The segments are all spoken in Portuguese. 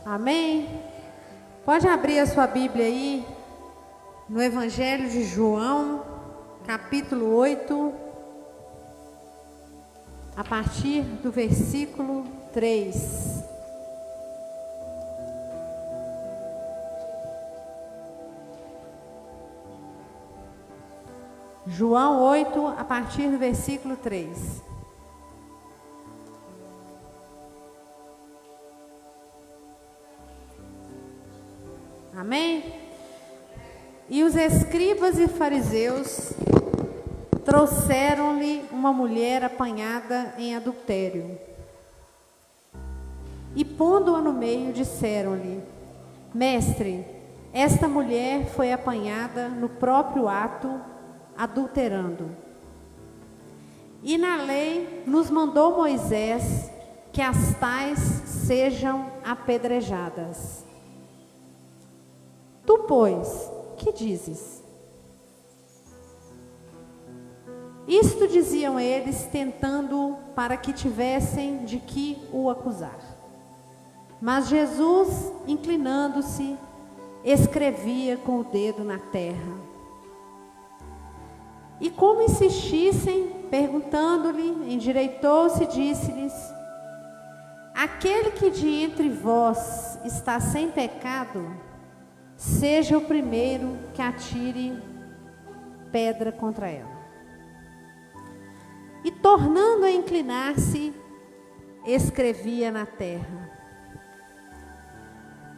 Amém? Pode abrir a sua Bíblia aí, no Evangelho de João, capítulo 8, a partir do versículo 3. João 8, a partir do versículo 3. Amém? E os escribas e fariseus trouxeram-lhe uma mulher apanhada em adultério. E pondo-a no meio, disseram-lhe: Mestre, esta mulher foi apanhada no próprio ato, adulterando. E na lei nos mandou Moisés que as tais sejam apedrejadas. Tu, pois, que dizes? Isto diziam eles, tentando para que tivessem de que o acusar. Mas Jesus, inclinando-se, escrevia com o dedo na terra. E como insistissem, perguntando-lhe, endireitou-se e disse-lhes: Aquele que de entre vós está sem pecado, seja o primeiro que atire pedra contra ela. E tornando a inclinar-se, escrevia na terra.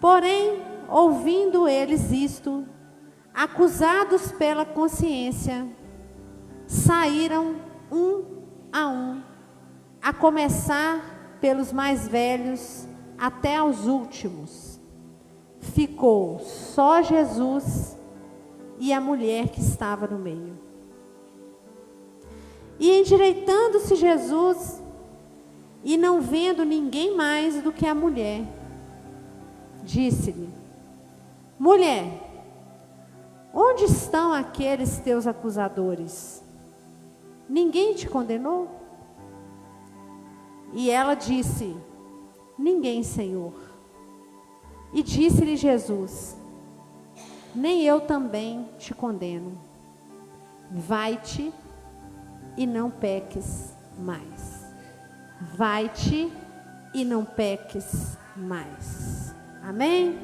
Porém, ouvindo eles isto, acusados pela consciência, saíram um, a começar pelos mais velhos até aos últimos. Ficou só Jesus e a mulher que estava no meio. E endireitando-se Jesus, e não vendo ninguém mais do que a mulher, disse-lhe: Mulher, onde estão aqueles teus acusadores? Ninguém te condenou? E ela disse: Ninguém, Senhor. E disse-lhe Jesus: Nem eu também te condeno. Vai-te e não peques mais. Vai-te e não peques mais. Amém?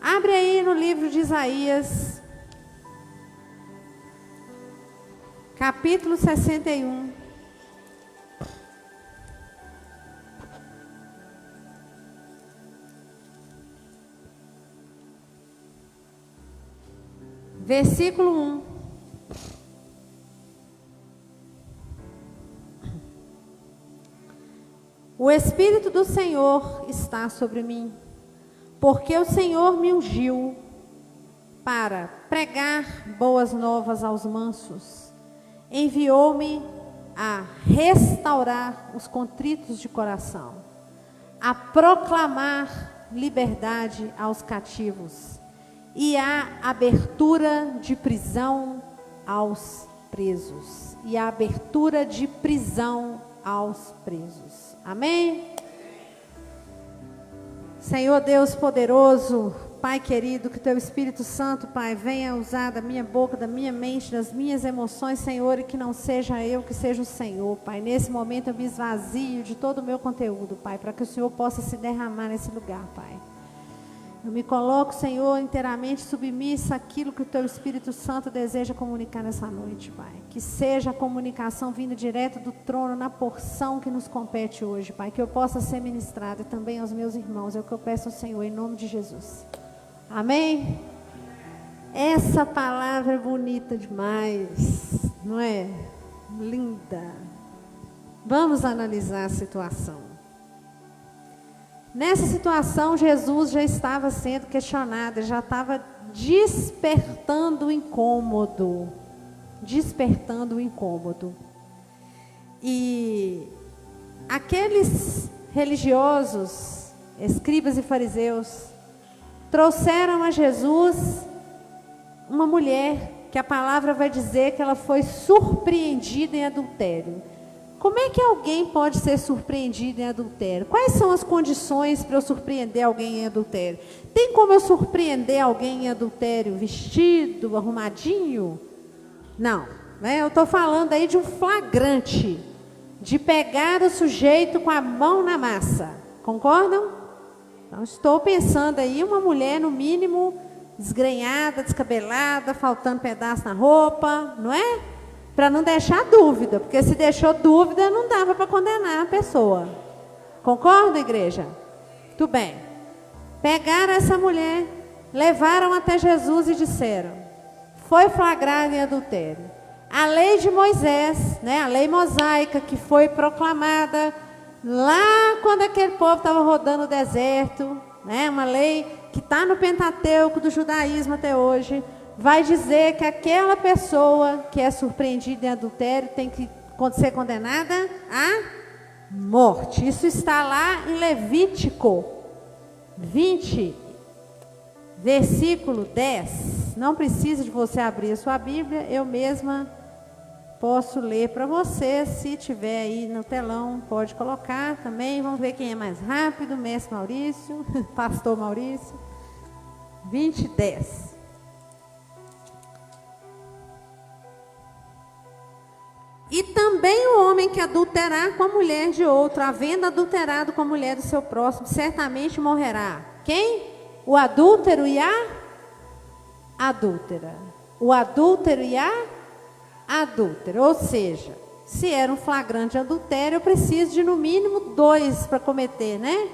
Abre aí no livro de Isaías, capítulo 61. Versículo 1. O Espírito do Senhor está sobre mim, porque o Senhor me ungiu para pregar boas novas aos mansos. Enviou-me a restaurar os contritos de coração, a proclamar liberdade aos cativos e a abertura de prisão aos presos. E a abertura de prisão aos presos. Amém? Senhor Deus poderoso, Pai querido, que Teu Espírito Santo, Pai, venha usar da minha boca, da minha mente, das minhas emoções, Senhor, e que não seja eu, que seja o Senhor, Pai. Nesse momento eu me esvazio de todo o meu conteúdo, Pai, para que o Senhor possa se derramar nesse lugar, Pai. Eu me coloco, Senhor, inteiramente submissa àquilo que o Teu Espírito Santo deseja comunicar nessa noite, Pai. Que seja a comunicação vindo direto do trono na porção que nos compete hoje, Pai. Que eu possa ser ministrada e também aos meus irmãos. É o que eu peço ao Senhor, em nome de Jesus. Amém? Essa palavra é bonita demais, não é? Linda. Vamos analisar a situação. Nessa situação, Jesus já estava sendo questionado, já estava despertando o incômodo. Despertando o incômodo. E aqueles religiosos, escribas e fariseus, trouxeram a Jesus uma mulher que a palavra vai dizer que ela foi surpreendida em adultério. Como é que alguém pode ser surpreendido em adultério? Quais são as condições para eu surpreender alguém em adultério? Tem como eu surpreender alguém em adultério vestido, arrumadinho? Não, né? Eu estou falando aí de um flagrante, de pegar o sujeito com a mão na massa. Concordam? Então, estou pensando aí uma mulher, no mínimo, desgrenhada, descabelada, faltando pedaço na roupa, não é? Para não deixar dúvida, porque se deixou dúvida, não dava para condenar a pessoa. Concorda, igreja? Muito bem. Pegaram essa mulher, levaram até Jesus e disseram: foi flagrado em adultério. A lei de Moisés, né, a lei mosaica que foi proclamada lá quando aquele povo estava rodando o deserto, né, uma lei que está no Pentateuco do judaísmo até hoje, vai dizer que aquela pessoa que é surpreendida em adultério tem que ser condenada à morte. Isso está lá em Levítico 20, versículo 10. Não precisa de você abrir a sua Bíblia, eu mesma posso ler para você. Se tiver aí no telão, pode colocar também. Vamos ver quem é mais rápido, mestre Maurício, pastor Maurício. 20, 10. E também o homem que adulterar com a mulher de outro, havendo adulterado com a mulher do seu próximo, certamente morrerá. Quem? O adúltero e a adúltera. O adúltero e a adúltera. Ou seja, se era um flagrante adultério, eu preciso de no mínimo 2 para cometer, né?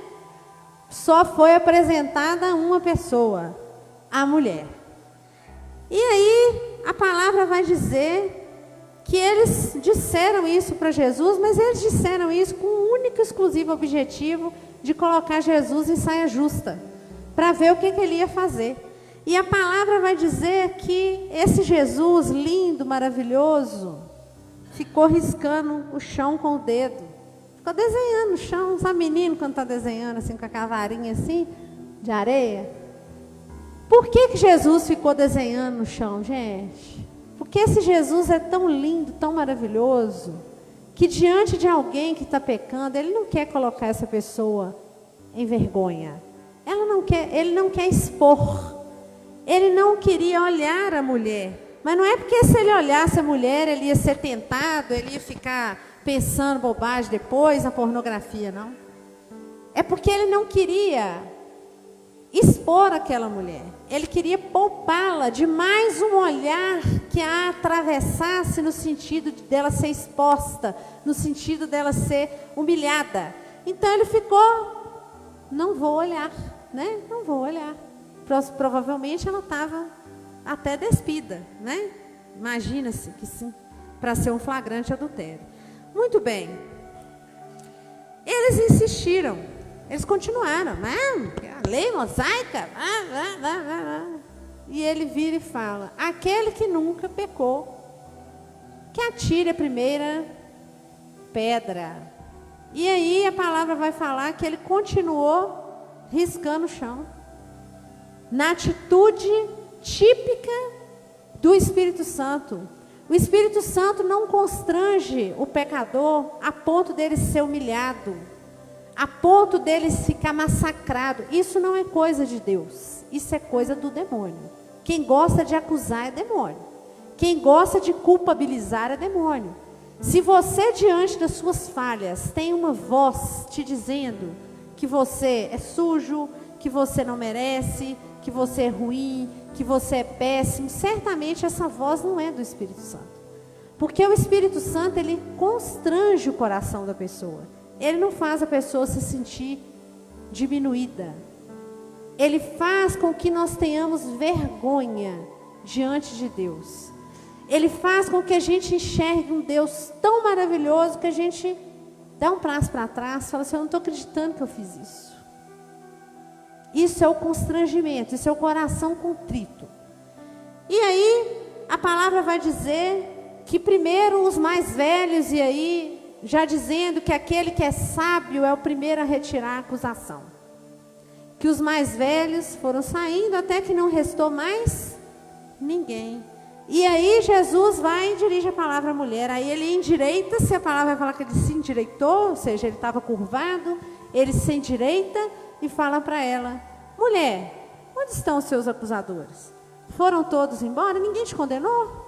Só foi apresentada uma pessoa, a mulher. E aí, a palavra vai dizer que eles disseram isso para Jesus, mas eles disseram isso com o único e exclusivo objetivo de colocar Jesus em saia justa, para ver o que ele ia fazer. E a palavra vai dizer que esse Jesus lindo, maravilhoso, ficou riscando o chão com o dedo. Ficou desenhando o chão. Sabe menino quando está desenhando assim com a cavarinha assim, de areia? Por que Jesus ficou desenhando no chão, gente? Porque esse Jesus é tão lindo, tão maravilhoso, que diante de alguém que está pecando, ele não quer colocar essa pessoa em vergonha. Ele não quer expor. Ele não queria olhar a mulher. Mas não é porque se ele olhasse a mulher, ele ia ser tentado, ele ia ficar pensando bobagem depois na pornografia, não. É porque ele não queria expor aquela mulher. Ele queria poupá-la de mais um olhar que a atravessasse no sentido dela ser exposta, no sentido dela ser humilhada. Então ele ficou, não vou olhar, né? Não vou olhar. Provavelmente ela estava até despida, né? Imagina-se que sim, para ser um flagrante adultério. Muito bem. Eles insistiram. Eles continuaram, né? A lei mosaica. E ele vira e fala: aquele que nunca pecou, que atire a primeira pedra. E aí a palavra vai falar que ele continuou riscando o chão, na atitude típica do Espírito Santo. O Espírito Santo não constrange o pecador a ponto dele ser humilhado, a ponto dele ficar massacrado. Isso não é coisa de Deus, isso é coisa do demônio. Quem gosta de acusar é demônio. Quem gosta de culpabilizar é demônio. Se você, diante das suas falhas, tem uma voz te dizendo que você é sujo, que você não merece, que você é ruim, que você é péssimo, certamente essa voz não é do Espírito Santo. Porque o Espírito Santo, ele constrange o coração da pessoa. Ele não faz a pessoa se sentir diminuída. Ele faz com que nós tenhamos vergonha diante de Deus. Ele faz com que a gente enxergue um Deus tão maravilhoso que a gente dá um passo para trás e fala assim: eu não estou acreditando que eu fiz isso. Isso é o constrangimento, isso é o coração contrito. E aí, a palavra vai dizer que primeiro os mais velhos, e aí, já dizendo que aquele que é sábio é o primeiro a retirar a acusação. Que os mais velhos foram saindo até que não restou mais ninguém. E aí Jesus vai e dirige a palavra à mulher. Aí ele endireita, se a palavra vai falar que ele se endireitou, ou seja, ele estava curvado, ele se endireita e fala para ela: mulher, onde estão os seus acusadores? Foram todos embora? Ninguém te condenou?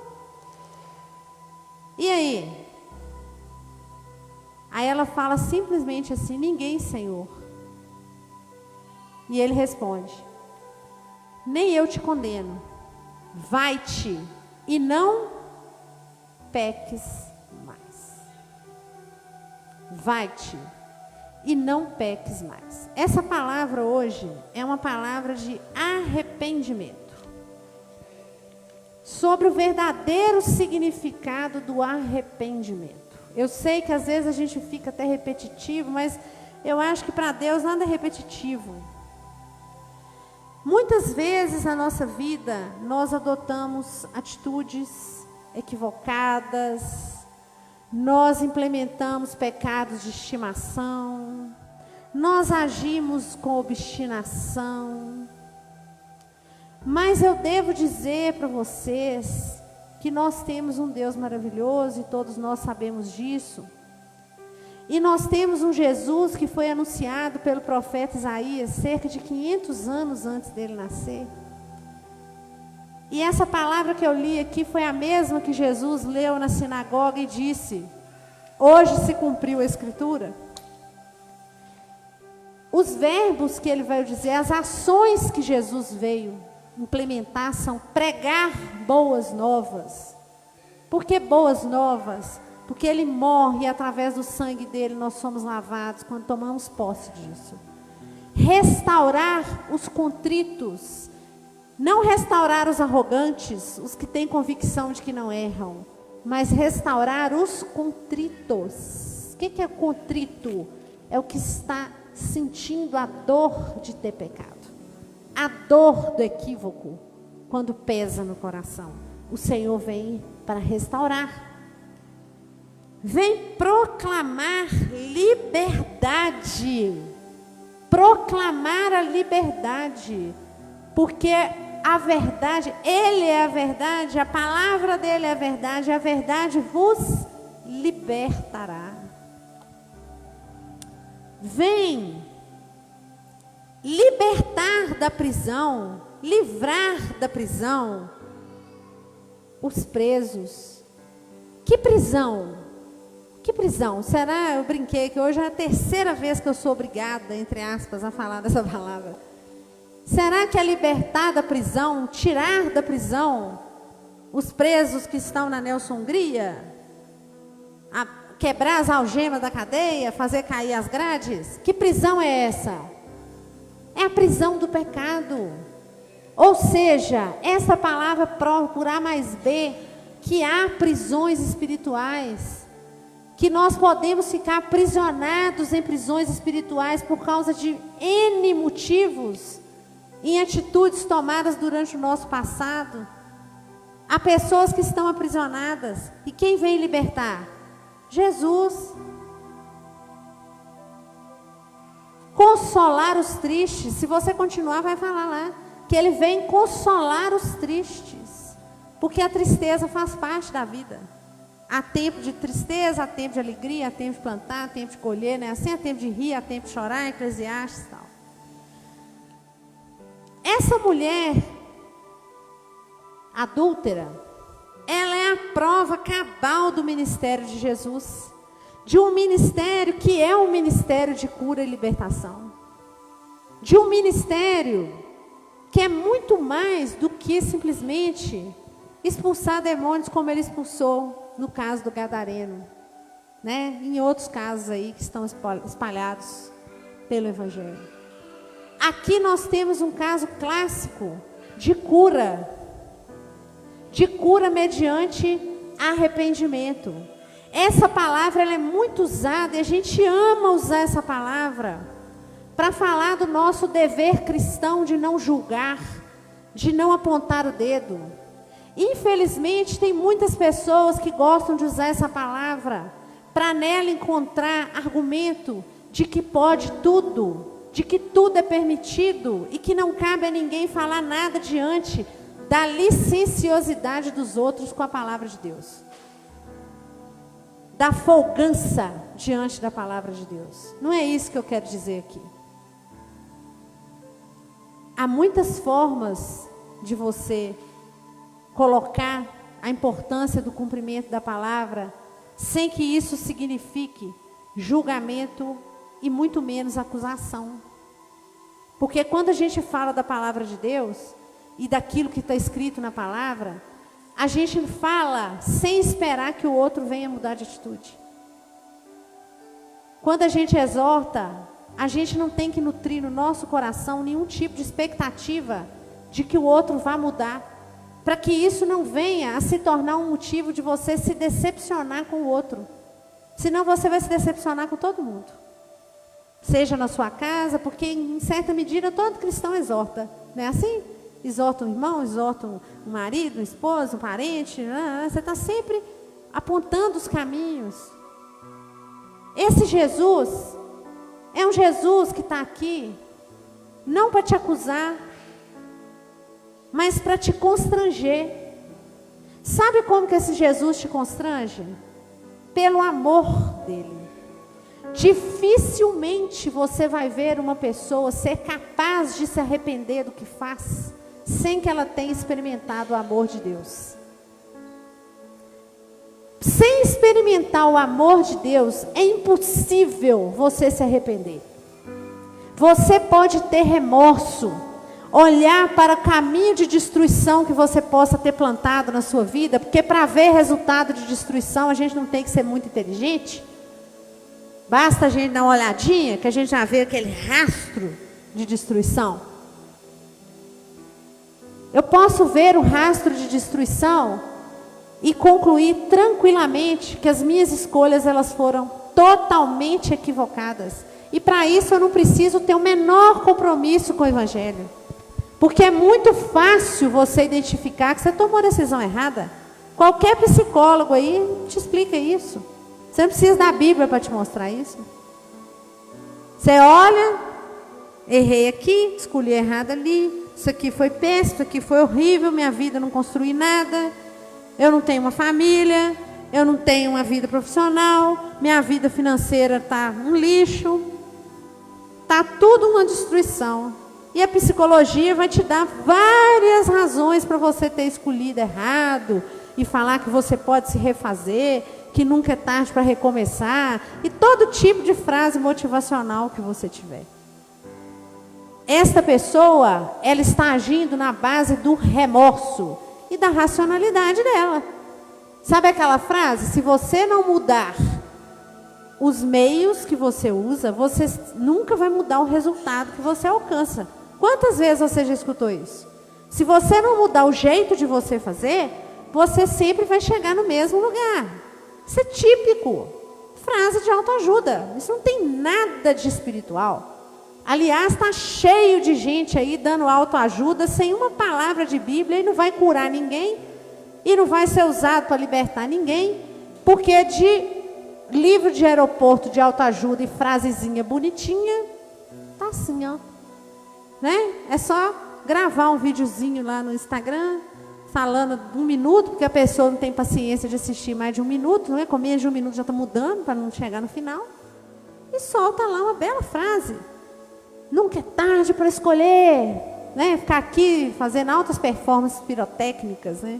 E aí? Aí ela fala simplesmente assim: ninguém, Senhor. E ele responde: nem eu te condeno. Vai-te e não peques mais. Vai-te e não peques mais. Essa palavra hoje é uma palavra de arrependimento. Sobre o verdadeiro significado do arrependimento. Eu sei que às vezes a gente fica até repetitivo, mas eu acho que para Deus nada é repetitivo. Muitas vezes na nossa vida nós adotamos atitudes equivocadas, nós implementamos pecados de estimação, nós agimos com obstinação. Mas eu devo dizer para vocês que nós temos um Deus maravilhoso e todos nós sabemos disso. E nós temos um Jesus que foi anunciado pelo profeta Isaías cerca de 500 anos antes dele nascer. E essa palavra que eu li aqui foi a mesma que Jesus leu na sinagoga e disse: hoje se cumpriu a Escritura. Os verbos que ele veio dizer, as ações que Jesus veio implementar são pregar boas novas. Por que boas novas? Porque ele morre e através do sangue dele nós somos lavados quando tomamos posse disso. Restaurar os contritos. Não restaurar os arrogantes, os que têm convicção de que não erram, mas restaurar os contritos. O que é contrito? É o que está sentindo a dor de ter pecado. A dor do equívoco, quando pesa no coração. O Senhor vem para restaurar. Vem proclamar liberdade. Proclamar a liberdade. Porque a verdade, Ele é a verdade, a palavra dEle é a verdade vos libertará. Vem libertar da prisão, livrar da prisão os presos. Que prisão? Que prisão? Será? Eu brinquei que hoje é a terceira vez que eu sou obrigada, entre aspas, a falar dessa palavra. Será que é libertar da prisão, tirar da prisão os presos que estão na Nelson Hungria? Quebrar as algemas da cadeia, fazer cair as grades? Que prisão é essa? É a prisão do pecado. Ou seja, essa palavra prova por A mais B que há prisões espirituais, que nós podemos ficar aprisionados em prisões espirituais por causa de N motivos, em atitudes tomadas durante o nosso passado. Há pessoas que estão aprisionadas, e quem vem libertar? Jesus. Consolar os tristes. Se você continuar, vai falar lá que Ele vem consolar os tristes, porque a tristeza faz parte da vida. Há tempo de tristeza, há tempo de alegria, há tempo de plantar, há tempo de colher, né? Assim, há tempo de rir, há tempo de chorar, Eclesiastes e tal. Essa mulher adúltera, ela é a prova cabal do ministério de Jesus, de um ministério que é um ministério de cura e libertação, de um ministério que é muito mais do que simplesmente expulsar demônios como ele expulsou no caso do Gadareno, né? Em outros casos aí que estão espalhados pelo Evangelho. Aqui nós temos um caso clássico de cura mediante arrependimento. Essa palavra ela é muito usada e a gente ama usar essa palavra para falar do nosso dever cristão de não julgar, de não apontar o dedo. Infelizmente tem muitas pessoas que gostam de usar essa palavra para nela encontrar argumento de que pode tudo, de que tudo é permitido e que não cabe a ninguém falar nada diante da licenciosidade dos outros com a palavra de Deus. Da folgança diante da palavra de Deus. Não é isso que eu quero dizer aqui. Há muitas formas de você colocar a importância do cumprimento da palavra, sem que isso signifique julgamento e muito menos acusação. Porque quando a gente fala da palavra de Deus e daquilo que está escrito na palavra, a gente fala sem esperar que o outro venha mudar de atitude. Quando a gente exorta, a gente não tem que nutrir no nosso coração nenhum tipo de expectativa de que o outro vá mudar, para que isso não venha a se tornar um motivo de você se decepcionar com o outro. Senão você vai se decepcionar com todo mundo. Seja na sua casa, porque em certa medida todo cristão exorta, não é assim? Exorta um irmão, exorta um marido, um esposo, um parente. Você está sempre apontando os caminhos. Esse Jesus é um Jesus que está aqui, não para te acusar, mas para te constranger. Sabe como que esse Jesus te constrange? Pelo amor dele. Dificilmente você vai ver uma pessoa ser capaz de se arrepender do que faz, sem que ela tenha experimentado o amor de Deus. Sem experimentar o amor de Deus, é impossível você se arrepender. Você pode ter remorso, olhar para o caminho de destruição que você possa ter plantado na sua vida, porque para ver resultado de destruição, a gente não tem que ser muito inteligente. Basta a gente dar uma olhadinha, que a gente já vê aquele rastro de destruição. Eu posso ver o rastro de destruição e concluir tranquilamente que as minhas escolhas, elas foram totalmente equivocadas. E para isso eu não preciso ter o menor compromisso com o Evangelho. Porque é muito fácil você identificar que você tomou a decisão errada. Qualquer psicólogo aí te explica isso. Você não precisa da Bíblia para te mostrar isso. Você olha, errei aqui, escolhi errado ali, isso aqui foi péssimo, isso aqui foi horrível, minha vida não construí nada, eu não tenho uma família, eu não tenho uma vida profissional, minha vida financeira está um lixo, está tudo uma destruição. E a psicologia vai te dar várias razões para você ter escolhido errado, e falar que você pode se refazer, que nunca é tarde para recomeçar, e todo tipo de frase motivacional que você tiver. Esta pessoa, ela está agindo na base do remorso e da racionalidade dela. Sabe aquela frase? Se você não mudar os meios que você usa, você nunca vai mudar o resultado que você alcança. Quantas vezes você já escutou isso? Se você não mudar o jeito de você fazer, você sempre vai chegar no mesmo lugar. Isso é típico. Frase de autoajuda. Isso não tem nada de espiritual. Aliás, está cheio de gente aí dando autoajuda sem uma palavra de Bíblia e não vai curar ninguém e não vai ser usado para libertar ninguém, porque de livro de aeroporto de autoajuda e frasezinha bonitinha, tá assim, ó. Né? É só gravar um videozinho lá no Instagram, falando 1 minuto, porque a pessoa não tem paciência de assistir mais de 1 minuto, não é? Com menos de 1 minuto já está mudando para não chegar no final. E solta lá uma bela frase. Nunca é tarde para escolher, né? Ficar aqui fazendo altas performances pirotécnicas, né?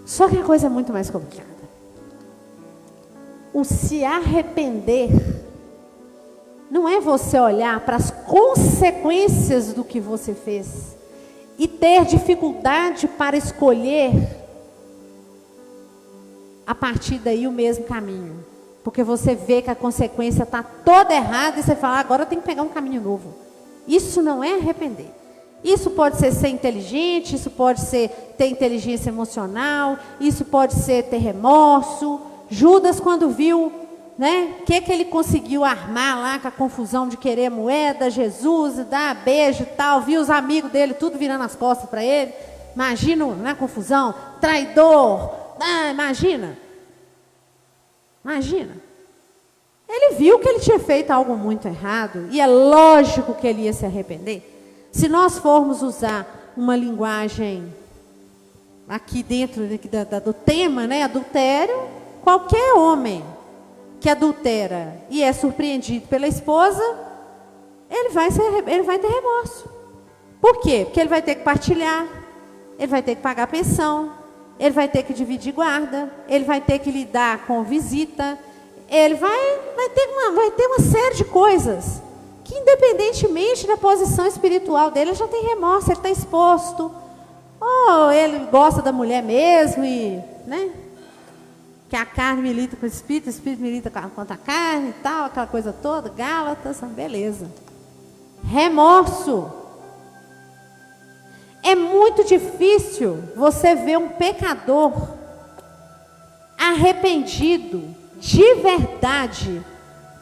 Só que a coisa é muito mais complicada. O se arrepender não é você olhar para as consequências do que você fez e ter dificuldade para escolher a partir daí o mesmo caminho. Porque você vê que a consequência está toda errada e você fala, agora eu tenho que pegar um caminho novo. Isso não é arrepender. Isso pode ser inteligente, isso pode ser ter inteligência emocional, isso pode ser ter remorso. Judas, quando viu, né, que ele conseguiu armar lá com a confusão de querer moeda, Jesus, dar beijo e tal, viu os amigos dele tudo virando as costas para ele. Imagina, na confusão, traidor, imagina. Ele viu que ele tinha feito algo muito errado, e é lógico que ele ia se arrepender. Se nós formos usar uma linguagem aqui dentro do tema, né? Adultério. Qualquer homem que adultera e é surpreendido pela esposa, ele vai ter remorso. Por quê? Porque ele vai ter que partilhar, ele vai ter que pagar pensão, ele vai ter que dividir guarda, ele vai ter que lidar com visita, ele vai ter uma série de coisas que, independentemente da posição espiritual dele, ele já tem remorso, ele está exposto. Ou ele gosta da mulher mesmo e, né? Que a carne milita com o espírito milita contra a carne e tal, aquela coisa toda, Gálatas, beleza. Remorso. É muito difícil você ver um pecador arrependido de verdade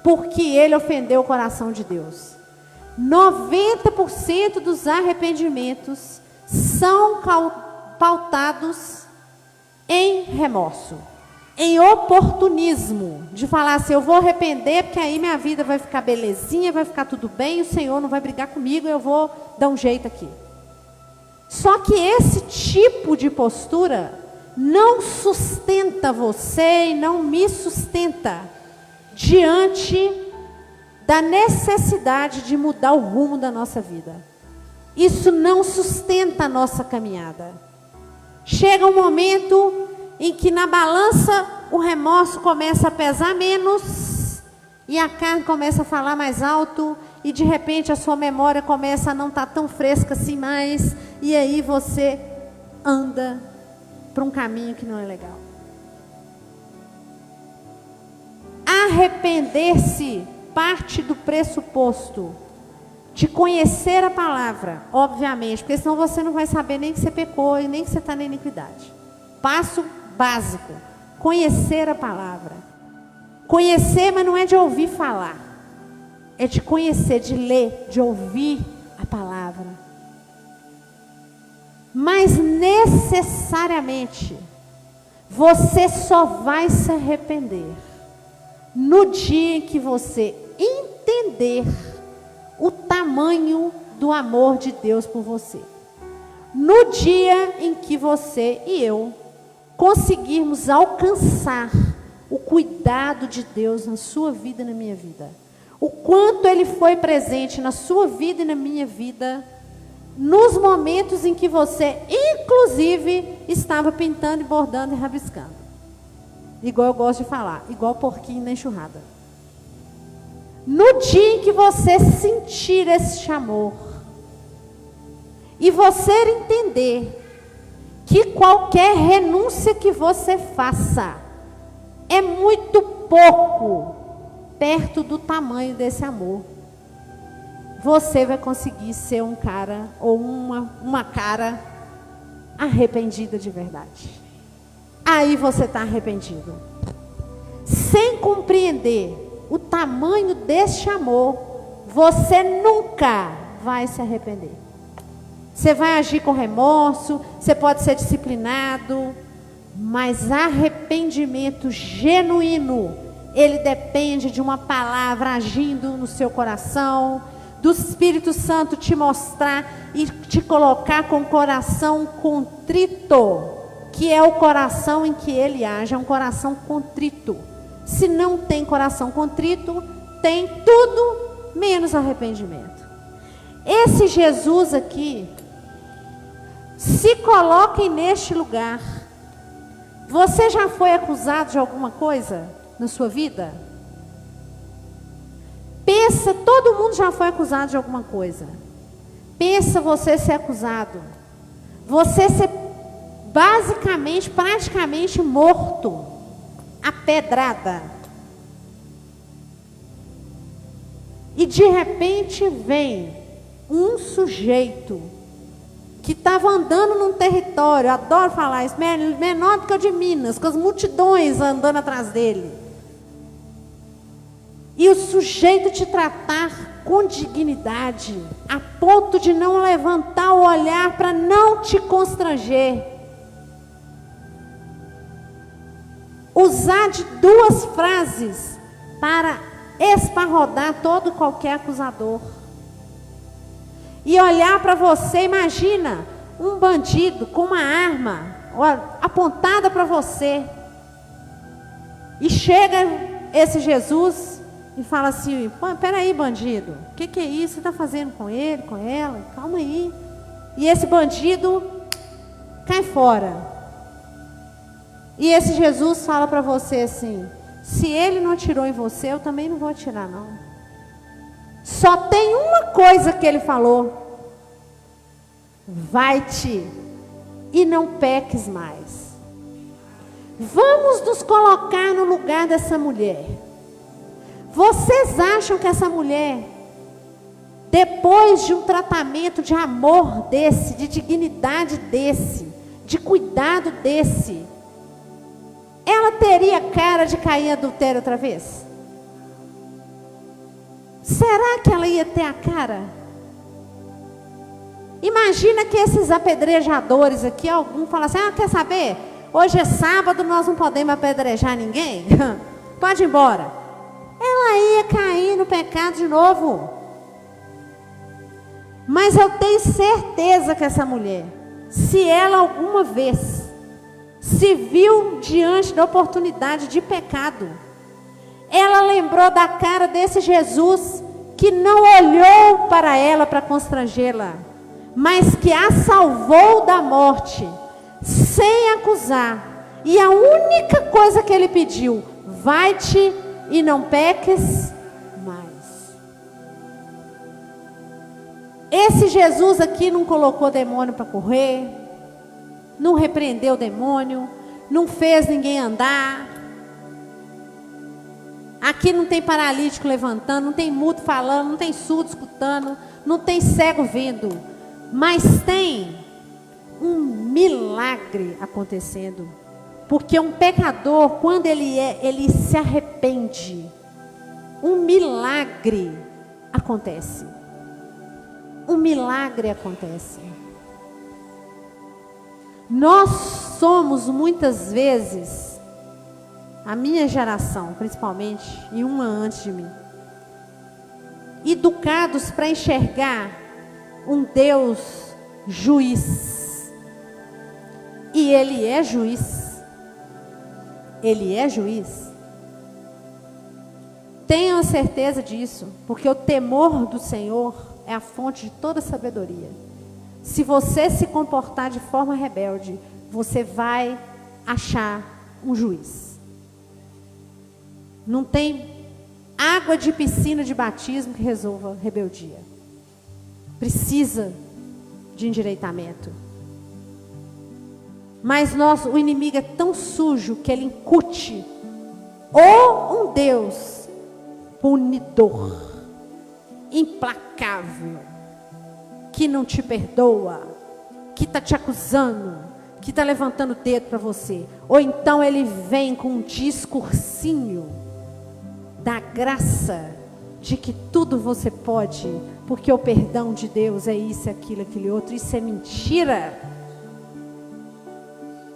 porque ele ofendeu o coração de Deus. 90% dos arrependimentos são pautados em remorso, em oportunismo, de falar assim, eu vou arrepender porque aí minha vida vai ficar belezinha, vai ficar tudo bem, o Senhor não vai brigar comigo, eu vou dar um jeito aqui. Só que esse tipo de postura não sustenta você e não me sustenta diante da necessidade de mudar o rumo da nossa vida. Isso não sustenta a nossa caminhada. Chega um momento em que na balança o remorso começa a pesar menos e a carne começa a falar mais alto e de repente a sua memória começa a não estar tão fresca assim mais e aí você anda para um caminho que não é legal. Arrepender-se parte do pressuposto de conhecer a palavra, obviamente, porque senão você não vai saber nem que você pecou e nem que você está na iniquidade. Passo básico, conhecer a palavra. Conhecer, mas não é de ouvir falar, é de conhecer, de ler, de ouvir a palavra. Mas necessariamente, você só vai se arrepender no dia em que você entender o tamanho do amor de Deus por você. No dia em que você e eu conseguirmos alcançar o cuidado de Deus na sua vida e na minha vida. O quanto Ele foi presente na sua vida e na minha vida, nos momentos em que você, inclusive, estava pintando, bordando e rabiscando. Igual eu gosto de falar, igual porquinho na enxurrada. No dia em que você sentir esse amor, e você entender que qualquer renúncia que você faça é muito pouco perto do tamanho desse amor, você vai conseguir ser um cara ou uma cara arrependida de verdade. Aí você está arrependido. Sem compreender o tamanho deste amor, você nunca vai se arrepender. Você vai agir com remorso, você pode ser disciplinado, mas arrependimento genuíno, ele depende de uma palavra agindo no seu coração, do Espírito Santo te mostrar e te colocar com o coração contrito, que é o coração em que ele age, é um coração contrito. Se não tem coração contrito, tem tudo menos arrependimento. Esse Jesus aqui, se coloquem neste lugar. Você já foi acusado de alguma coisa na sua vida? Pensa, todo mundo já foi acusado de alguma coisa. Pensa você ser acusado. Você ser basicamente, praticamente morto. A pedrada. E de repente vem um sujeito que estava andando num território, adoro falar isso, menor do que o de Minas, com as multidões andando atrás dele. E o sujeito te tratar com dignidade, a ponto de não levantar o olhar para não te constranger. Usar de duas frases para esparrodar todo qualquer acusador. E olhar para você, imagina, um bandido com uma arma apontada para você. E chega esse Jesus e fala assim: peraí, bandido, o que é isso? Você está fazendo com ele, com ela? Calma aí. E esse bandido cai fora. E esse Jesus fala para você assim: se ele não atirou em você, eu também não vou atirar não. Só tem uma coisa que ele falou: vai-te e não peques mais. Vamos nos colocar no lugar dessa mulher. Vocês acham que essa mulher, depois de um tratamento de amor desse, de dignidade desse, de cuidado desse, ela teria cara de cair em adultério outra vez? Será que ela ia ter a cara? Imagina que esses apedrejadores aqui, algum fala assim: quer saber? Hoje é sábado, nós não podemos apedrejar ninguém. Pode ir embora. Ela ia cair no pecado de novo. Mas eu tenho certeza que essa mulher, se ela alguma vez se viu diante da oportunidade de pecado, ela lembrou da cara desse Jesus que não olhou para ela para constrangê-la, mas que a salvou da morte, sem acusar. E a única coisa que ele pediu: vai-te e não peques mais. Esse Jesus aqui não colocou demônio para correr, não repreendeu o demônio, não fez ninguém andar. Aqui não tem paralítico levantando, não tem mudo falando, não tem surdo escutando, não tem cego vendo, mas tem um milagre acontecendo. Porque um pecador, quando ele se arrepende, um milagre acontece. Um milagre acontece. Nós somos muitas vezes, a minha geração principalmente, e uma antes de mim, educados para enxergar um Deus juiz. E Ele é juiz. Ele é juiz. Tenham certeza disso, porque o temor do Senhor é a fonte de toda sabedoria. Se você se comportar de forma rebelde, você vai achar um juiz. Não tem água de piscina de batismo que resolva rebeldia. Precisa de endireitamento. Mas o inimigo é tão sujo que ele incute um Deus punidor, implacável, que não te perdoa, que está te acusando, que está levantando o dedo para você. Ou então ele vem com um discursinho da graça, de que tudo você pode, porque o perdão de Deus é isso, aquilo, aquele outro. Isso é mentira.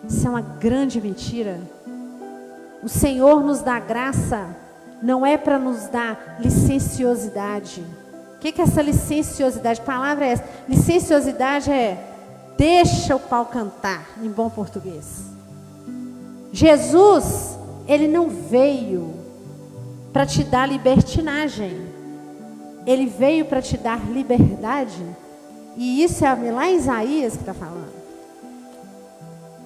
Isso é uma grande mentira. O Senhor nos dá graça, não é para nos dar licenciosidade. O que é essa licenciosidade? Que palavra é essa? Licenciosidade é: deixa o pau cantar, em bom português. Jesus, Ele não veio para te dar libertinagem. Ele veio para te dar liberdade. E isso é lá em Isaías que está falando.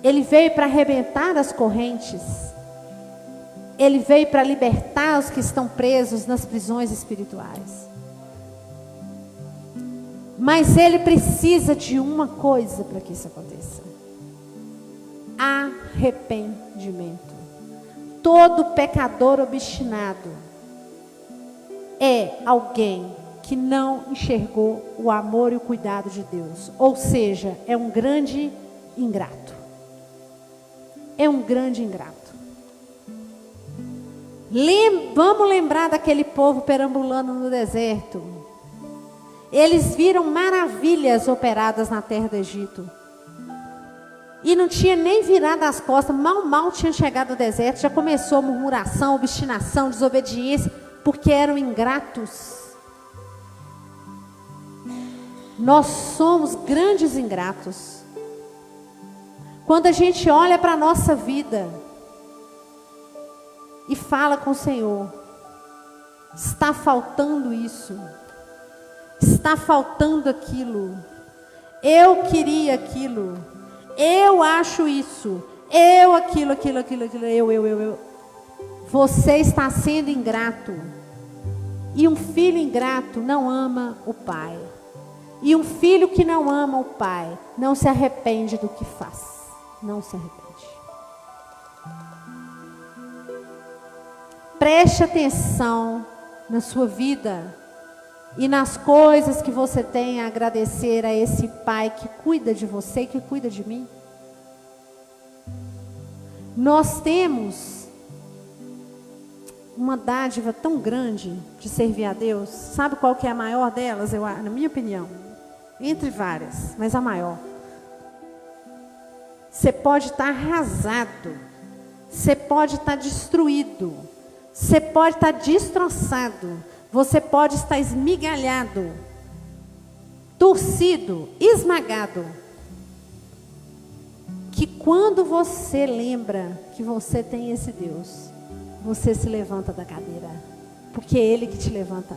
Ele veio para arrebentar as correntes. Ele veio para libertar os que estão presos nas prisões espirituais. Mas ele precisa de uma coisa para que isso aconteça: arrependimento. Todo pecador obstinado é alguém que não enxergou o amor e o cuidado de Deus. Ou seja, é um grande ingrato. É um grande ingrato. Vamos lembrar daquele povo perambulando no deserto. Eles viram maravilhas operadas na terra do Egito. E não tinha nem virado as costas, mal tinha chegado ao deserto, já começou a murmuração, obstinação, desobediência, porque eram ingratos. Nós somos grandes ingratos. Quando a gente olha para a nossa vida e fala com o Senhor, está faltando isso, está faltando aquilo, eu queria aquilo, eu acho isso, eu aquilo, eu. Você está sendo ingrato. E um filho ingrato não ama o pai. E um filho que não ama o pai não se arrepende do que faz. Não se arrepende. Preste atenção na sua vida e nas coisas que você tem a agradecer a esse pai que cuida de você e que cuida de mim. Nós temos uma dádiva tão grande de servir a Deus. Sabe qual que é a maior delas? Na minha opinião, entre várias, mas a maior. Você pode estar arrasado, você pode estar destruído, você pode estar destroçado, você pode estar esmigalhado, torcido, esmagado. Que quando você lembra que você tem esse Deus, você se levanta da cadeira, porque é Ele que te levanta.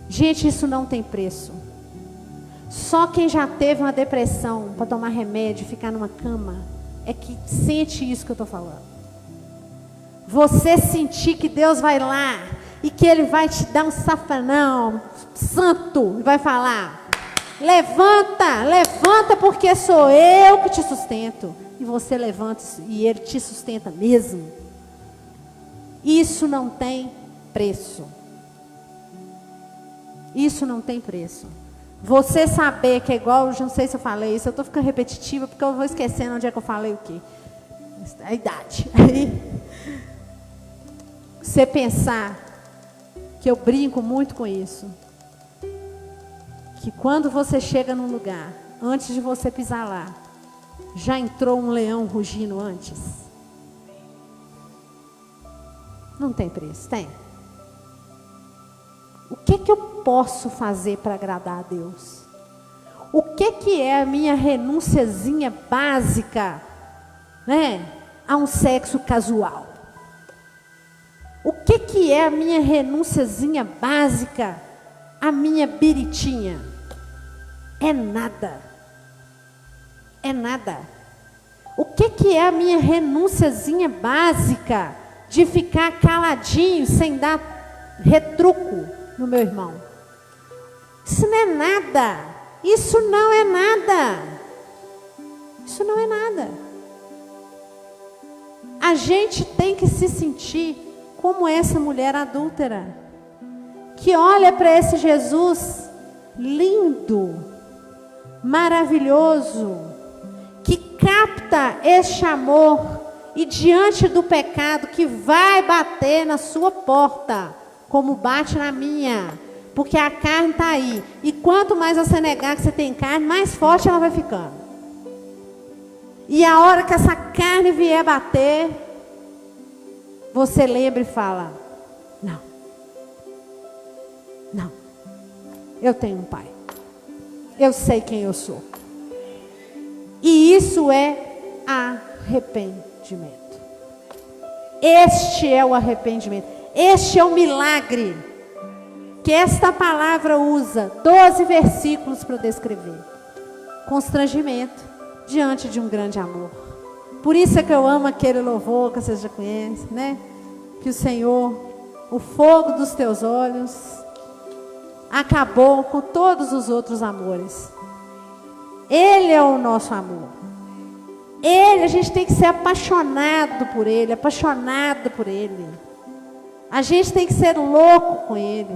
Gente, isso não tem preço. Só quem já teve uma depressão para tomar remédio, ficar numa cama, é que sente isso que eu estou falando. Você sentir que Deus vai lá e que Ele vai te dar um safanão santo e vai falar: levanta, levanta, porque sou eu que te sustento. E você levanta e Ele te sustenta mesmo. Isso não tem preço. Isso não tem preço. Você saber que é igual, eu não sei se eu falei isso, eu estou ficando repetitiva porque eu vou esquecendo onde é que eu falei o quê. A idade. Aí, você pensar, que eu brinco muito com isso, que quando você chega num lugar, antes de você pisar lá, já entrou um leão rugindo antes? Não tem preço, tem? O que eu posso fazer para agradar a Deus? O que é a minha renúnciazinha básica, né, a um sexo casual? O que é a minha renúnciazinha básica à minha biritinha? É nada. É nada. O que é a minha renúnciazinha básica de ficar caladinho, sem dar retruco no meu irmão? Isso não é nada. Isso não é nada. Isso não é nada. A gente tem que se sentir como essa mulher adúltera, que olha para esse Jesus lindo, maravilhoso, que capta este amor e diante do pecado que vai bater na sua porta, como bate na minha, porque a carne está aí. E quanto mais você negar que você tem carne, mais forte ela vai ficando. E a hora que essa carne vier bater, você lembra e fala: não, não, eu tenho um pai, eu sei quem eu sou. E isso é arrependimento. Este é o arrependimento. Este é o milagre que esta palavra usa 12 versículos para descrever. Constrangimento diante de um grande amor. Por isso é que eu amo aquele louvor que vocês já conhecem, né? Que o Senhor, o fogo dos teus olhos, acabou com todos os outros amores. Ele é o nosso amor. Ele, a gente tem que ser apaixonado por Ele, apaixonada por Ele. A gente tem que ser louco com Ele.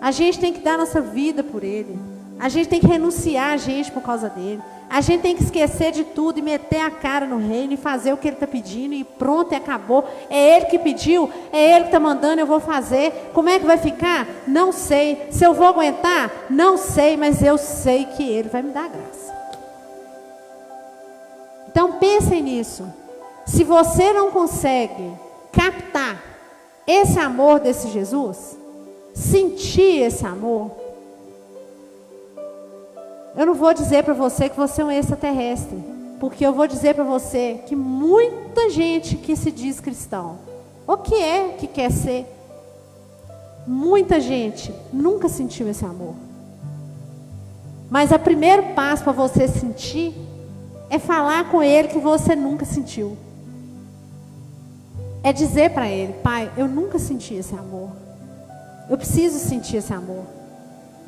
A gente tem que dar nossa vida por Ele. A gente tem que renunciar a gente por causa dEle. A gente tem que esquecer de tudo e meter a cara no reino e fazer o que Ele está pedindo e pronto, e acabou. É Ele que pediu, é Ele que está mandando, eu vou fazer. Como é que vai ficar? Não sei. Se eu vou aguentar? Não sei, mas eu sei que Ele vai me dar graça. Então pensem nisso. Se você não consegue captar esse amor desse Jesus, sentir esse amor, eu não vou dizer para você que você é um extraterrestre. Porque eu vou dizer para você que muita gente que se diz cristão, ou que quer ser, muita gente nunca sentiu esse amor. Mas o primeiro passo para você sentir é falar com ele que você nunca sentiu. É dizer para ele: Pai, eu nunca senti esse amor. Eu preciso sentir esse amor.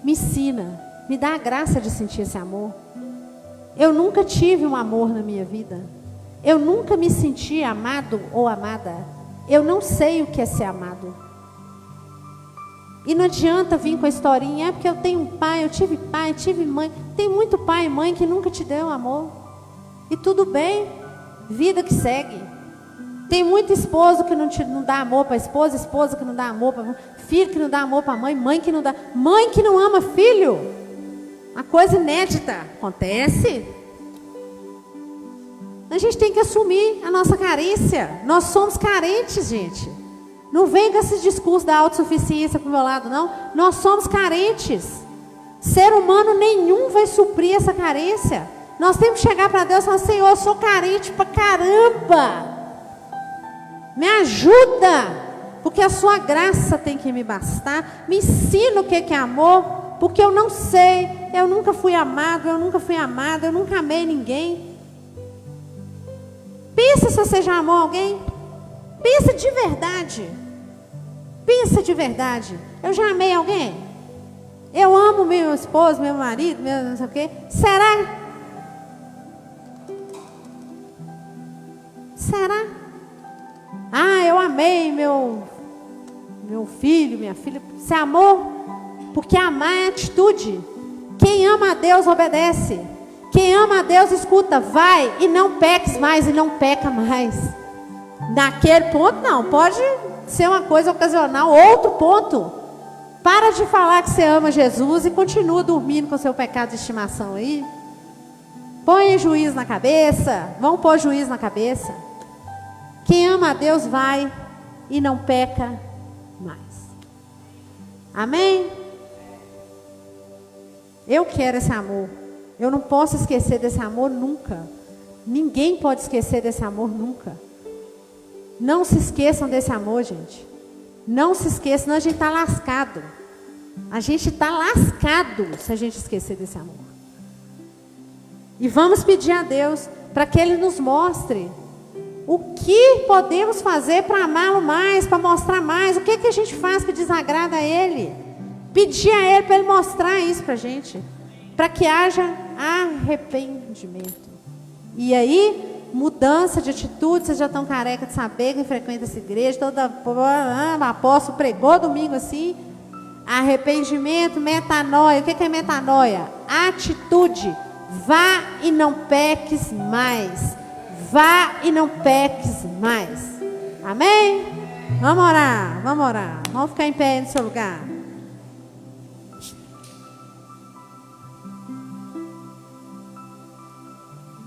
Me ensina, me dá a graça de sentir esse amor. Eu nunca tive um amor na minha vida. Eu nunca me senti amado ou amada. Eu não sei o que é ser amado. E não adianta vir com a historinha, é porque eu tenho um pai, tive mãe. Tem muito pai e mãe que nunca te deu amor. E tudo bem, vida que segue. Tem muito esposo que não dá amor para a esposa, esposa que não dá amor para filho, que não dá amor para a mãe que não dá, mãe que não ama filho. Uma coisa inédita acontece. A gente tem que assumir a nossa carência. Nós somos carentes, gente. Não vem com esse discurso da autossuficiência para o meu lado, não. Nós somos carentes. Ser humano nenhum vai suprir essa carência. Nós temos que chegar para Deus e falar: Senhor, eu sou carente pra caramba. Me ajuda. Porque a sua graça tem que me bastar. Me ensina o que é amor. Porque eu não sei. Eu nunca fui amado, eu nunca fui amada, eu nunca amei ninguém. Pensa se você já amou alguém. Pensa de verdade. Pensa de verdade. Eu já amei alguém? Eu amo meu esposo, meu marido, meu não sei o quê. Será? Será? Ah, eu amei meu filho, minha filha. Você amou? Porque amar é atitude. Quem ama a Deus obedece. Quem ama a Deus escuta, vai e não peques mais e não peca mais. Naquele ponto não, pode ser uma coisa ocasional. Outro ponto, para de falar que você ama Jesus e continua dormindo com seu pecado de estimação aí. Põe juízo na cabeça, vamos pôr juízo na cabeça. Quem ama a Deus vai e não peca mais. Amém? Eu quero esse amor. Eu não posso esquecer desse amor nunca. Ninguém pode esquecer desse amor nunca. Não se esqueçam desse amor, gente. Não se esqueçam, senão a gente está lascado. A gente está lascado se a gente esquecer desse amor. E vamos pedir a Deus para que Ele nos mostre o que podemos fazer para amá-lo mais, para mostrar mais. O que a gente faz que desagrada a Ele. Pedir a Ele para Ele mostrar isso para a gente. Para que haja arrependimento. E aí, mudança de atitude. Vocês já estão careca de saber quem frequenta essa igreja. Toda apóstolo pregou domingo assim. Arrependimento, metanoia. O que é metanoia? Atitude. Vá e não peques mais. Vá e não peques mais. Amém? Vamos orar, vamos orar. Vamos ficar em pé no seu lugar.